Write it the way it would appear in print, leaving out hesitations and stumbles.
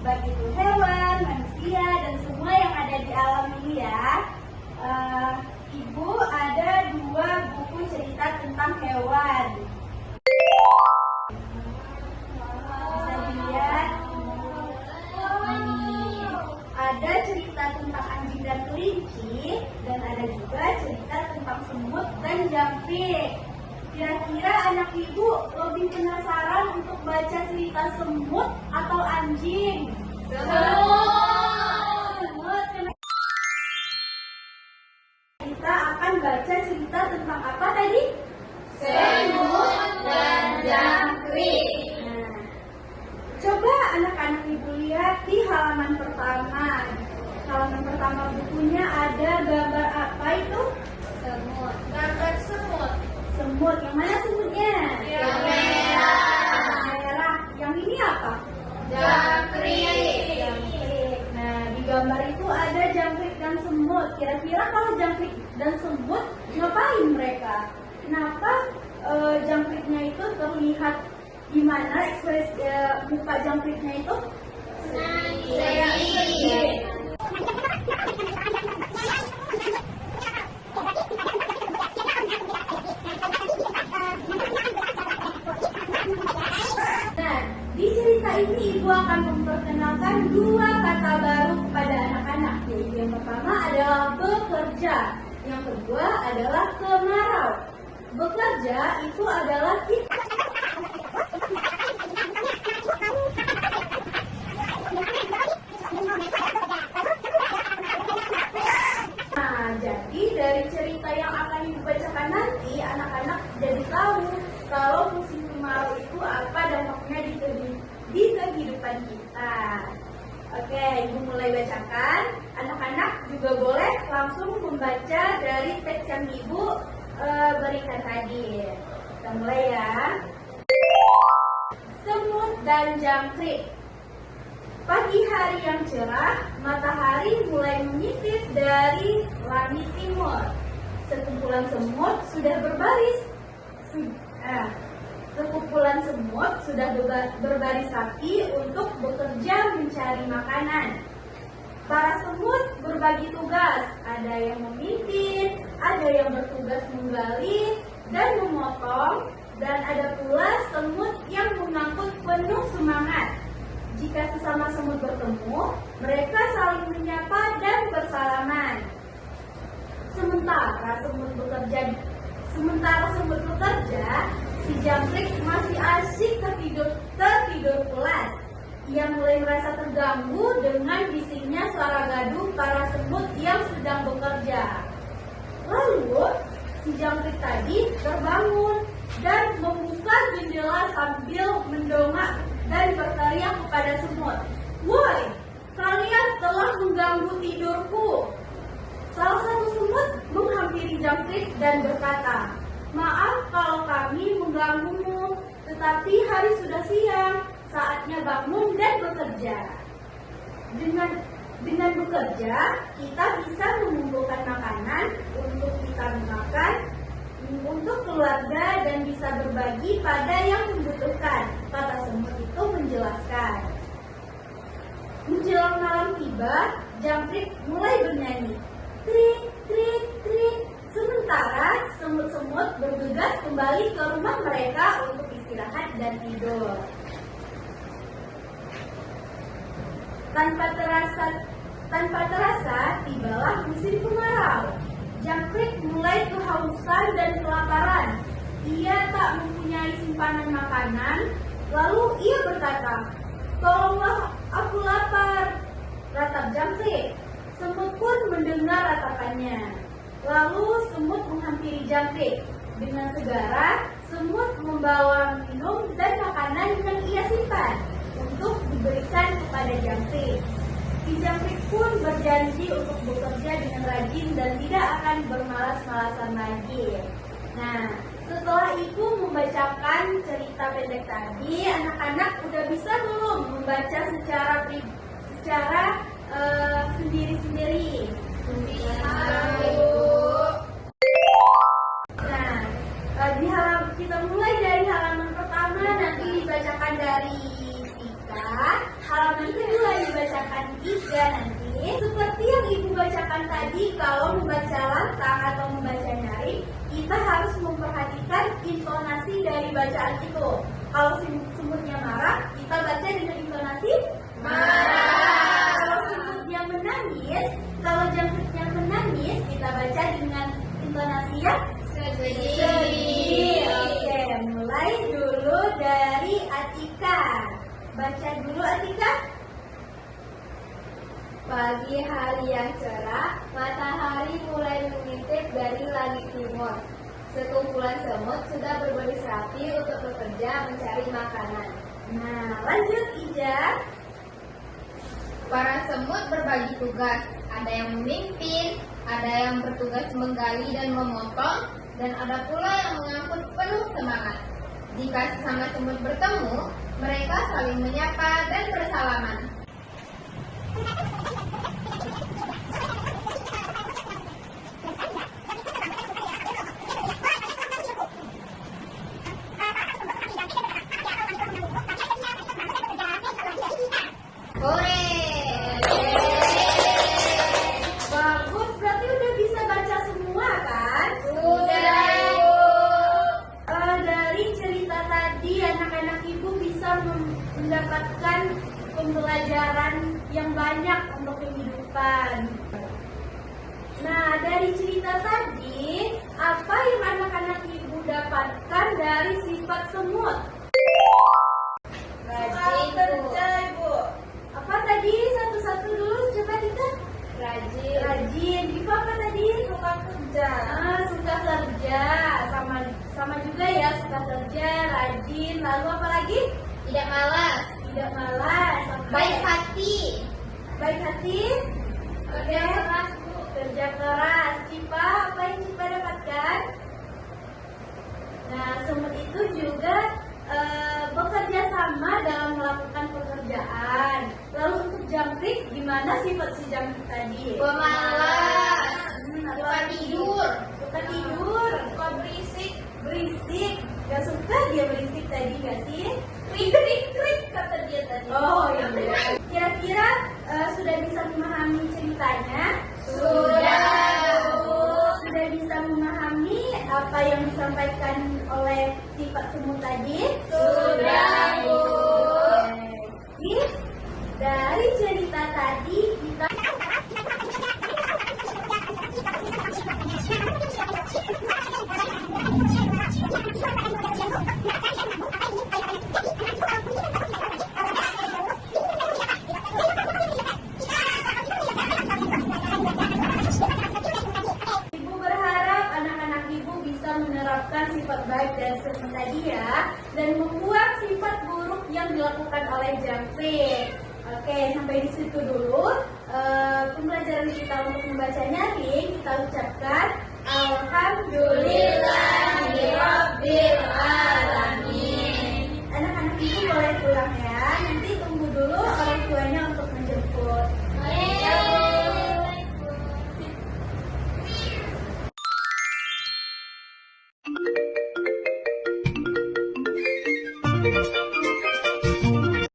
baik itu hewan, manusia, dan semua yang ada di alam ini ya. Ibu ada 2 buku cerita tentang hewan. Bisa dilihat. Ada cerita tentang anjing dan kelinci, dan ada juga cerita tentang semut dan jangkrik. Kira-kira anak ibu lebih penasaran untuk baca cerita semut atau anjing? Semut. Kita akan baca cerita tentang apa tadi? Semut dan jangkrik. Nah, coba anak-anak ibu lihat di halaman pertama. Halaman pertama bukunya ada gambar apa itu? Semut. Gambar semut. Semut. Yang mana semutnya? Yang merah. Merah. Yang ini apa? Jangkrik. Jangkrik. Nah, di gambar itu ada jangkrik dan semut. Kira-kira kalau jangkrik dan semut ngapain mereka? Kenapa jangkriknya itu terlihat gimana ekspresi muka jangkriknya itu? Sedih. Nah, di cerita ini ibu akan memperkenalkan 2 kata baru kepada anak-anak. Yaitu yang pertama adalah bekerja, yang kedua adalah kemarau. Bekerja itu adalah kita. Nah, jadi dari cerita yang akan ibu bacakan nanti, anak-anak jadi tahu kalau musim kemarau itu apa dampaknya di kehidupan kita. Oke, ibu mulai bacakan. Anak-anak juga boleh langsung membaca dari teks yang ibu berikan tadi. Kita mulai ya. Semut dan jangkrik. Pagi hari yang cerah, matahari mulai menyisir dari langit timur. Sekumpulan semut sudah berbaris. Sekumpulan semut sudah berbaris rapi untuk bekerja mencari makanan. Para semut berbagi tugas, ada yang memimpin, ada yang bertugas menggali dan memotong, dan ada pula semut yang mengangkut penuh semangat. Jika sesama semut bertemu, mereka saling menyapa dan bersalaman. Sementara semut bekerja, si jangkrik masih asyik tertidur pulas. Ia mulai merasa terganggu dengan bisiknya suara gaduh para semut yang sedang bekerja. Lalu, si jangkrik tadi terbangun dan membuka jendela sambil mendongak dan berteriak kepada semut. "Woi, kalian telah mengganggu tidurku." Salah satu semut menghampiri jangkrik dan berkata, "Maaf kalau kami mengganggumu, tetapi hari sudah siang, saatnya bangun dan bekerja." Dengan bekerja, kita bisa mengumpulkan makanan untuk kita makan, untuk keluarga, dan bisa berbagi pada yang membutuhkan, kata semut itu menjelaskan. Menjelang malam tiba, jangkrik mulai bernyanyi. Trik, trik, trik. Sementara semut-semut bergegas kembali ke rumah mereka untuk istirahat dan tidur. Tanpa terasa, tibalah musim kemarau. Jangkrik mulai kehausan dan kelaparan. Ia tak mempunyai simpanan makanan. Lalu ia berkata, "Tolonglah, aku lapar," ratap jangkrik. Semut pun mendengar ratapannya. Lalu semut menghampiri jangkrik. Dengan segera, semut membawa minum dan makanan yang ia simpan untuk diberikan kepada jangkrik. Si jangkrik pun berjanji untuk bekerja dengan rajin dan tidak akan bermalas-malasan lagi. Nah, setelah ibu membacakan cerita pendek tadi, anak-anak udah bisa belum membaca secara sendiri-sendiri? Nah, kita mulai dari halaman pertama, nanti dibacakan dari Tika. Halaman kedua seperti yang Ibu bacakan tadi, kalau membaca lantang atau membaca nyaring, kita harus memperhatikan intonasi dari bacaan itu. Kalau semutnya marah, kita baca dengan intonasi marah. Kalau semutnya menangis, kalau jangkriknya menangis, kita baca dengan intonasi yang sedih. Oke, mulai dulu dari Atika. Baca dulu Atika. Pagi hari yang cerah, matahari mulai mengintip dari langit timur. Sekumpulan semut sudah berbaris rapi untuk bekerja mencari makanan. Nah, lanjut Ija. Para semut berbagi tugas. Ada yang memimpin, ada yang bertugas menggali dan memotong, dan ada pula yang mengangkut penuh semangat. Jika sesama semut bertemu, mereka saling menyapa dan bersalaman. Bagus, berarti udah bisa baca semua kan? Dari cerita tadi, anak-anak Ibu bisa mendapatkan pembelajaran yang banyak untuk kehidupan. Nah, dari cerita tadi, apa yang anak-anak Ibu dapatkan dari sifat semut? Ibu. Apa tadi? Satu-satu dulu, coba kita. Rajin. Ibu apa tadi? Suka kerja. Suka kerja. Sama juga ya, suka kerja, rajin. Lalu apa lagi? Tidak malas. Tidak malas. Baik hati. Baik hati. Kerja keras, Bu. Kerja keras. Cipa, apa yang Cipa dapatkan? Nah, semut itu juga bekerja sama dalam melakukan pekerjaan. Lalu untuk jangkrik, gimana sifat si jangkrik tadi? Pemalas. Suka Suka tidur. Suka tidur. Suka berisik. Berisik. Gak suka dia berisik tadi gak sih? Krik kata dia tadi. Oh iya. Kira-kira sudah bisa memahami ceritanya? Sudah bisa memahami apa yang disampaikan oleh sifat semut tadi? Sudah, Bu. Oke. Dari cerita tadi kita Ibu berharap anak-anak Ibu bisa menerapkan sifat baik dan semut tadi ya, dan membuat sifat buruk yang dilakukan oleh jangkrik. Oke, sampai di situ dulu pembelajaran kita untuk membaca nyaring. Kita ucapkan Alhamdulillahirabbil alamin. Anak-anak Ibu boleh pulang ya. Nanti tunggu dulu orang tuanya untuk menjemput. Thank you.